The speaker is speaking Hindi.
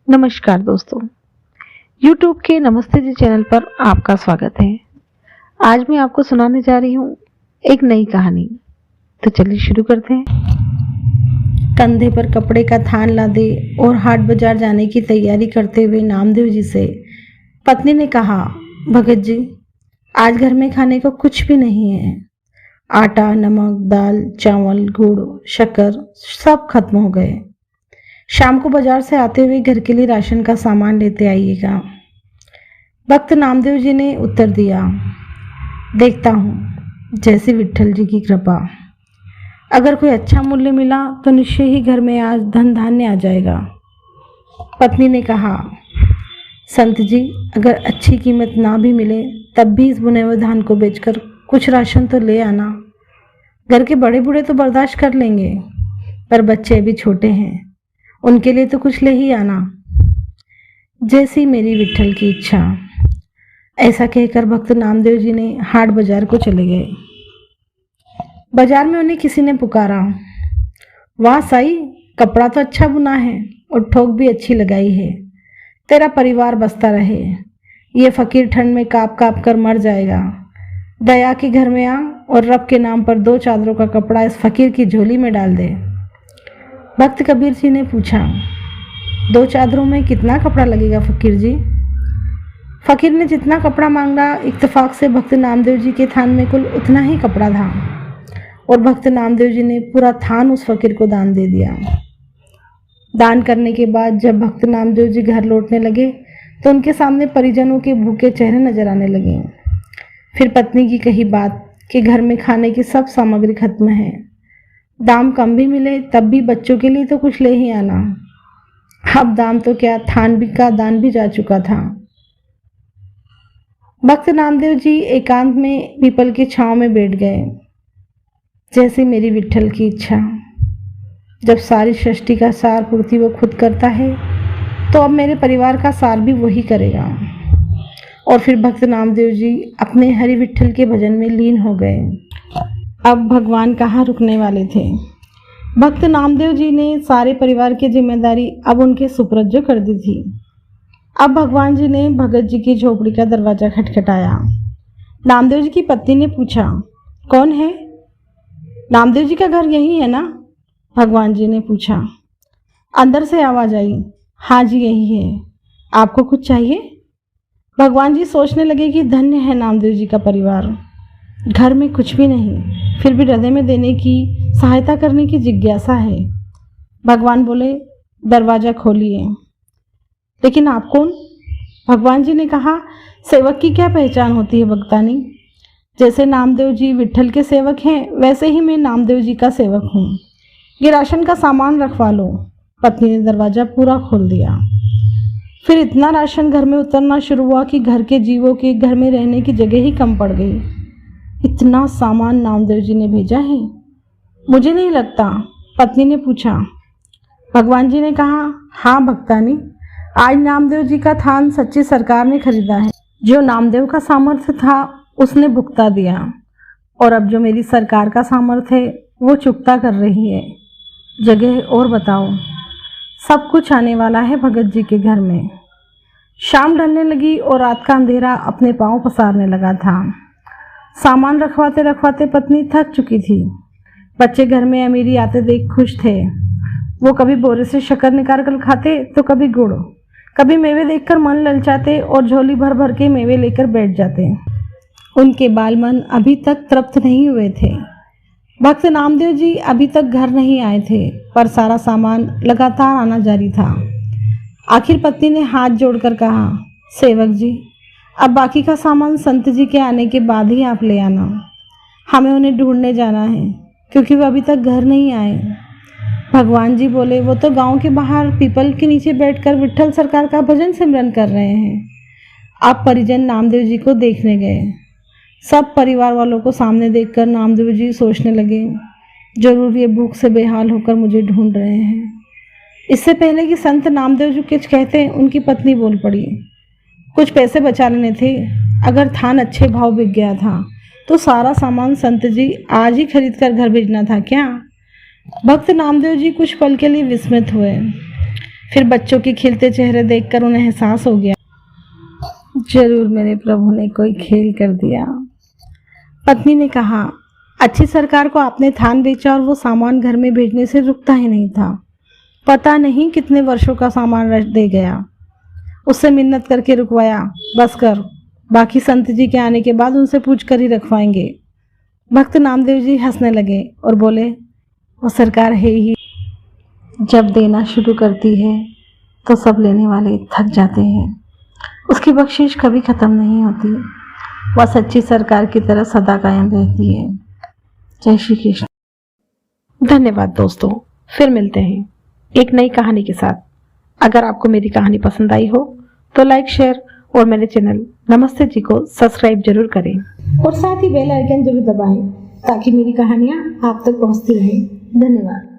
नमस्कार दोस्तों, YouTube के नमस्ते जी चैनल पर आपका स्वागत है। आज मैं आपको सुनाने जा रही हूँ एक नई कहानी। तो चलिए शुरू करते हैं। कंधे पर कपड़े का थान लादे और हाट बाजार जाने की तैयारी करते हुए नामदेव जी से पत्नी ने कहा, भगत जी, आज घर में खाने को कुछ भी नहीं है। आटा, नमक, दाल, चावल, गुड़, शक्कर सब खत्म हो गए। शाम को बाजार से आते हुए घर के लिए राशन का सामान लेते आइएगा। भक्त नामदेव जी ने उत्तर दिया, देखता हूँ, जैसी विट्ठल जी की कृपा। अगर कोई अच्छा मूल्य मिला तो निश्चय ही घर में आज धन धान्य आ जाएगा। पत्नी ने कहा, संत जी, अगर अच्छी कीमत ना भी मिले तब भी इस बुने हुए धान को बेचकर कुछ राशन तो ले आना। घर के बड़े बूढ़े तो बर्दाश्त कर लेंगे, पर बच्चे अभी छोटे हैं, उनके लिए तो कुछ ले ही आना। जैसी मेरी विट्ठल की इच्छा। ऐसा कहकर भक्त नामदेव जी ने हाट बाजार को चले गए। बाजार में उन्हें किसी ने पुकारा, वाह साई, कपड़ा तो अच्छा बुना है और ठोक भी अच्छी लगाई है। तेरा परिवार बसता रहे। ये फकीर ठंड में काप काप कर मर जाएगा। दया के घर में आ और रब के नाम पर 2 चादरों का कपड़ा इस फकीर की झोली में डाल दे। भक्त कबीर जी ने पूछा, 2 चादरों में कितना कपड़ा लगेगा फकीर जी? फकीर ने जितना कपड़ा मांगा, इत्तेफाक से भक्त नामदेव जी के थान में कुल उतना ही कपड़ा था और भक्त नामदेव जी ने पूरा थान उस फकीर को दान दे दिया। दान करने के बाद जब भक्त नामदेव जी घर लौटने लगे तो उनके सामने परिजनों के भूखे चेहरे नजर आने लगे। फिर पत्नी की कही बात कि घर में खाने की सब सामग्री खत्म है, दाम कम भी मिले तब भी बच्चों के लिए तो कुछ ले ही आना। अब दाम तो क्या, थान भी का दान भी जा चुका था। भक्त नामदेव जी एकांत में पीपल की छांव में बैठ गए। जैसे मेरी विट्ठल की इच्छा। जब सारी सृष्टि का सार पूर्ति वो खुद करता है तो अब मेरे परिवार का सार भी वही करेगा। और फिर भक्त नामदेव जी अपने हरि विट्ठल के भजन में लीन हो गए। अब भगवान कहाँ रुकने वाले थे। भक्त नामदेव जी ने सारे परिवार की जिम्मेदारी अब उनके सुपुर्द कर दी थी। अब भगवान जी ने भगत जी की झोपड़ी का दरवाजा खटखटाया। नामदेव जी की पत्नी ने पूछा, कौन है? नामदेव जी का घर यही है ना? भगवान जी ने पूछा। अंदर से आवाज आई, हाँ जी यही है। आपको कुछ चाहिए? भगवान जी सोचने लगे कि धन्य है नामदेव जी का परिवार। घर में कुछ भी नहीं, फिर भी हृदय में देने की, सहायता करने की जिज्ञासा है। भगवान बोले, दरवाजा खोलिए। लेकिन आप कौन? भगवान जी ने कहा, सेवक की क्या पहचान होती है भक्तानी? जैसे नामदेव जी विट्ठल के सेवक हैं, वैसे ही मैं नामदेव जी का सेवक हूँ। ये राशन का सामान रखवा लो। पत्नी ने दरवाजा पूरा खोल दिया। फिर इतना राशन घर में उतरना शुरू हुआ कि घर के जीवों के घर में रहने की जगह ही कम पड़ गई। इतना सामान नामदेव जी ने भेजा है? मुझे नहीं लगता। पत्नी ने पूछा। भगवान जी ने कहा, हाँ भक्तानी, आज नामदेव जी का थान सच्ची सरकार ने खरीदा है। जो नामदेव का सामर्थ्य था उसने भुगता दिया, और अब जो मेरी सरकार का सामर्थ्य है वो चुकता कर रही है। जगह और बताओ। सब कुछ आने वाला है भगत जी के घर में। शाम ढलने लगी और रात का अंधेरा अपने पांव पसारने लगा था। सामान रखवाते रखवाते पत्नी थक चुकी थी। बच्चे घर में अमीरी आते देख खुश थे। वो कभी बोरे से शक्कर निकाल कर खाते तो कभी गुड़, कभी मेवे देखकर मन ललचाते और झोली भर भर के मेवे लेकर बैठ जाते। उनके बाल मन अभी तक तृप्त नहीं हुए थे। भक्त नामदेव जी अभी तक घर नहीं आए थे, पर सारा सामान लगातार आना जारी था। आखिर पत्नी ने हाथ जोड़कर कहा, सेवक जी, अब बाकी का सामान संत जी के आने के बाद ही आप ले आना। हमें उन्हें ढूंढने जाना है, क्योंकि वो अभी तक घर नहीं आए। भगवान जी बोले, वो तो गांव के बाहर पीपल के नीचे बैठकर विट्ठल सरकार का भजन सिमरन कर रहे हैं। आप परिजन नामदेव जी को देखने गए। सब परिवार वालों को सामने देखकर नामदेव जी सोचने लगे, जरूर ये भूख से बेहाल होकर मुझे ढूंढ रहे हैं। इससे पहले कि संत नामदेव जी कुछ कहते, उनकी पत्नी बोल पड़ी, कुछ पैसे बचा लेने थे। अगर थान अच्छे भाव बिक गया था तो सारा सामान संत जी आज ही खरीद कर घर भेजना था क्या? भक्त नामदेव जी कुछ पल के लिए विस्मित हुए। फिर बच्चों के खिलते चेहरे देखकर उन्हें एहसास हो गया, जरूर मेरे प्रभु ने कोई खेल कर दिया। पत्नी ने कहा, अच्छी सरकार को आपने थान बेचा और वो सामान घर में भेजने से रुकता ही नहीं था। पता नहीं कितने वर्षों का सामान रख दे गया। उससे मिन्नत करके रुकवाया, बस कर, बाकी संत जी के आने के बाद उनसे पूछ कर ही रखवाएंगे। भक्त नामदेव जी हंसने लगे और बोले, वो सरकार है ही, जब देना शुरू करती है तो सब लेने वाले थक जाते हैं। उसकी बख्शिश कभी खत्म नहीं होती। वह सच्ची सरकार की तरह सदा कायम रहती है। जय श्री कृष्ण। धन्यवाद दोस्तों, फिर मिलते हैं एक नई कहानी के साथ। अगर आपको मेरी कहानी पसंद आई हो तो लाइक, शेयर और मेरे चैनल नमस्ते जी को सब्सक्राइब जरूर करें और साथ ही बेल आइकन जरूर दबाएं ताकि मेरी कहानियां आप तक पहुंचती रहें। धन्यवाद।